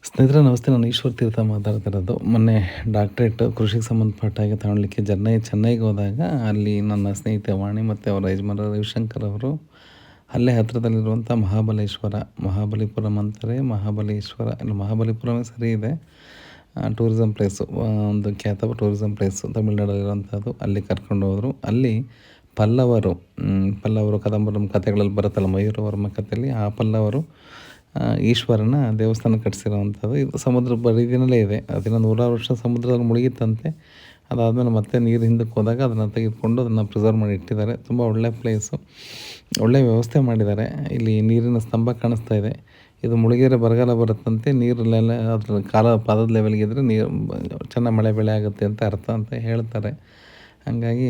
ಸ್ನೇಹಿತರೆ ನಮಸ್ತೆ. ನಾನು ಈಶ್ವರ್ ತೀರ್ಥ ಮಾತಾಡ್ತಿರೋದು. ಮೊನ್ನೆ ಡಾಕ್ಟ್ರೇಟ್ ಕೃಷಿಗೆ ಸಂಬಂಧಪಟ್ಟ ಹಾಗೆ ತಗೊಳ್ಳಿಕ್ಕೆ ಚೆನ್ನೈಗೆ ಹೋದಾಗ ಅಲ್ಲಿ ನನ್ನ ಸ್ನೇಹಿತೆ ವಾಣಿ ಮತ್ತು ಅವರ ಯಜಮಾನ ರವಿಶಂಕರ್ ಅವರು ಅಲ್ಲೇ ಹತ್ತಿರದಲ್ಲಿರುವಂಥ ಮಹಾಬಲಿಪುರಂ ಅಂತಾರೆ, ಮಹಾಬಲೇಶ್ವರ ಇಲ್ಲ ಮಹಾಬಲಿಪುರಮೇ ಸರಿ ಇದೆ. ಟೂರಿಸಮ್ ಪ್ಲೇಸು, ಒಂದು ಖ್ಯಾತ ಟೂರಿಸಮ್ ಪ್ಲೇಸು ತಮಿಳ್ನಾಡಲ್ಲಿರುವಂಥದ್ದು. ಅಲ್ಲಿ ಕರ್ಕೊಂಡು ಹೋದರು. ಅಲ್ಲಿ ಪಲ್ಲವರು ಕದಂಬರಂ ಕಥೆಗಳಲ್ಲಿ ಬರುತ್ತಲ್ಲ, ಮಯೂರವರ್ಮ ಕಥೆಯಲ್ಲಿ ಆ ಪಲ್ಲವರು ಈಶ್ವರನ ದೇವಸ್ಥಾನ ಕಟ್ಟಿಸಿರೋವಂಥದ್ದು. ಇದು ಸಮುದ್ರ ಬರಿದಿನಲ್ಲೇ ಇದೆ. ಅದನ್ನು ನೂರಾರು ವರ್ಷ ಸಮುದ್ರದಲ್ಲಿ ಮುಳುಗಿತ್ತಂತೆ. ಅದಾದಮೇಲೆ ಮತ್ತೆ ನೀರು ಹಿಂದಕ್ಕೆ ಹೋದಾಗ ಅದನ್ನು ತೆಗೆದುಕೊಂಡು ಅದನ್ನು ಪ್ರಿಸರ್ವ್ ಮಾಡಿ ಇಟ್ಟಿದ್ದಾರೆ. ತುಂಬ ಒಳ್ಳೆಯ ಪ್ಲೇಸು, ಒಳ್ಳೆಯ ವ್ಯವಸ್ಥೆ ಮಾಡಿದ್ದಾರೆ. ಇಲ್ಲಿ ನೀರಿನ ಸ್ತಂಭ ಕಾಣಿಸ್ತಾ ಇದೆ. ಇದು ಮುಳುಗಿದ್ರೆ ಬರಗಾಲ ಬರುತ್ತಂತೆ. ನೀರಲ್ಲೆಲ್ಲ ಅದ್ರ ಪಾದದ ಲೆವೆಲ್ಗೆ ಇದ್ದರೆ ನೀರು ಚೆನ್ನಾಗಿ ಮಳೆ ಬೆಳೆ ಆಗುತ್ತೆ ಅಂತ ಅರ್ಥ ಅಂತ ಹೇಳ್ತಾರೆ. ಹಾಗಾಗಿ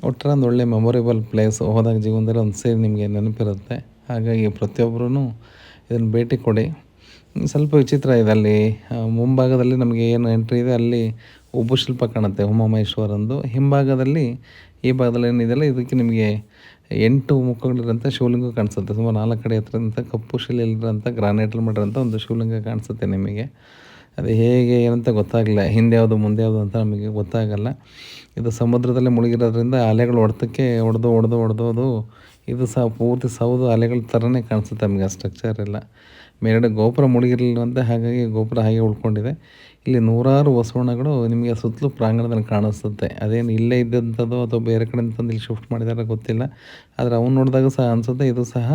ಒಟ್ಟಾರೆ ಒಂದು ಒಳ್ಳೆ ಮೆಮೊರೇಬಲ್ ಪ್ಲೇಸ್. ಹೋದಾಗ ಜೀವನದಲ್ಲಿ ಒಂದು ಸೇರಿ ನಿಮಗೆ ನೆನಪಿರುತ್ತೆ. ಹಾಗಾಗಿ ಪ್ರತಿಯೊಬ್ಬರೂ ಇದನ್ನು ಭೇಟಿ ಕೊಡಿ. ಸ್ವಲ್ಪ ವಿಚಿತ್ರ ಇದೆ. ಅಲ್ಲಿ ಮುಂಭಾಗದಲ್ಲಿ ನಮಗೆ ಏನು ಎಂಟ್ರಿ ಇದೆ ಅಲ್ಲಿ ಉಬ್ಬು ಶಿಲ್ಪ ಕಾಣುತ್ತೆ ಉಮಾಮಹೇಶ್ವರಂದು. ಹಿಂಭಾಗದಲ್ಲಿ ಈ ಭಾಗದಲ್ಲಿ ಏನಿದೆಯಲ್ಲ ಇದಕ್ಕೆ ನಿಮಗೆ 8 ಮುಖಗಳಿರೋಂಥ ಶಿವಲಿಂಗ ಕಾಣಿಸುತ್ತೆ. ಸುಮಾರು 4 ಕಡೆ ಹತ್ತಿರಂಥ ಕಪ್ಪು ಶಿಲೆಯಲ್ಲಿರೋಂಥ ಗ್ರಾನೈಟಲ್ಲಿ ಮಾಡಿರೋಂಥ ಒಂದು ಶಿವಲಿಂಗ ಕಾಣಿಸುತ್ತೆ ನಿಮಗೆ. ಅದು ಹೇಗೆ ಏನಂತ ಗೊತ್ತಾಗಲಿಲ್ಲ. ಹಿಂದೆ ಯಾವುದು ಮುಂದೆ ಯಾವುದು ಅಂತ ನಮಗೆ ಗೊತ್ತಾಗಲ್ಲ. ಇದು ಸಮುದ್ರದಲ್ಲೇ ಮುಳುಗಿರೋದ್ರಿಂದ ಅಲೆಗಳು ಹೊಡೆತಕ್ಕೆ ಹೊಡೆದು ಇದು ಸಹ ಪೂರ್ತಿ ಸೌದು ಅಲೆಗಳ ಥರನೇ ಕಾಣಿಸುತ್ತೆ ನಮಗೆ. ಆ ಸ್ಟ್ರಕ್ಚರ್ ಎಲ್ಲ ಮೇಲ್ಗಡೆ ಗೋಪುರ ಮುಳುಗಿರಲಿಲ್ಲವಂತೆ, ಹಾಗಾಗಿ ಗೋಪುರ ಹಾಗೆ ಉಳ್ಕೊಂಡಿದೆ. ಇಲ್ಲಿ ನೂರಾರು ಬಸವಣ್ಣಗಳು ನಿಮಗೆ ಸುತ್ತಲೂ ಪ್ರಾಂಗಣದಲ್ಲಿ ಕಾಣಿಸುತ್ತೆ. ಅದೇನು ಇಲ್ಲೇ ಇದ್ದಂಥದ್ದು ಅಥವಾ ಬೇರೆ ಕಡೆ ತಂದು ಇಲ್ಲಿ ಶಿಫ್ಟ್ ಮಾಡಿದಾರೆ ಗೊತ್ತಿಲ್ಲ. ಆದರೆ ಅವ್ನು ನೋಡಿದಾಗ ಸಹ ಅನಿಸುತ್ತೆ ಇದು ಸಹ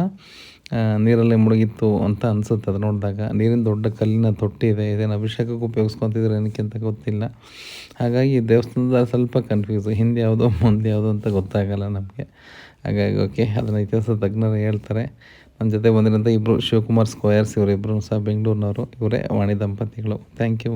ನೀರಲ್ಲೇ ಮುಳುಗಿತ್ತು ಅಂತ ಅನಿಸುತ್ತೆ. ಅದು ನೋಡಿದಾಗ ನೀರಿನ ದೊಡ್ಡ ಕಲ್ಲಿನ ತೊಟ್ಟಿ ಇದೆ. ಇದೇನು ಅಭಿಷೇಕಕ್ಕೆ ಉಪಯೋಗಿಸ್ಕೊತಿದ್ರು ಏನಕ್ಕೆ ಅಂತ ಗೊತ್ತಿಲ್ಲ. ಹಾಗಾಗಿ ದೇವಸ್ಥಾನದ ಸ್ವಲ್ಪ ಕನ್ಫ್ಯೂಸು, ಹಿಂದೆ ಯಾವುದೋ ಮುಂದೆ ಯಾವುದೋ ಅಂತ ಗೊತ್ತಾಗಲ್ಲ ನಮಗೆ. ಹಾಗಾಗಿ ಓಕೆ, ಅದನ್ನು ಇತಿಹಾಸ ತಜ್ಞರು ಹೇಳ್ತಾರೆ. ನನ್ನ ಜೊತೆ ಬಂದಿರೋಂಥ ಇಬ್ಬರು ಶಿವಕುಮಾರ್ ಸ್ಕ್ವಯರ್ಸ್, ಇವರಿಬ್ಬರು ಸಹ ಬೆಂಗಳೂರಿನವರು. ಇವರೇ ವಾಣಿ ದಂಪತಿಗಳು. Thank you.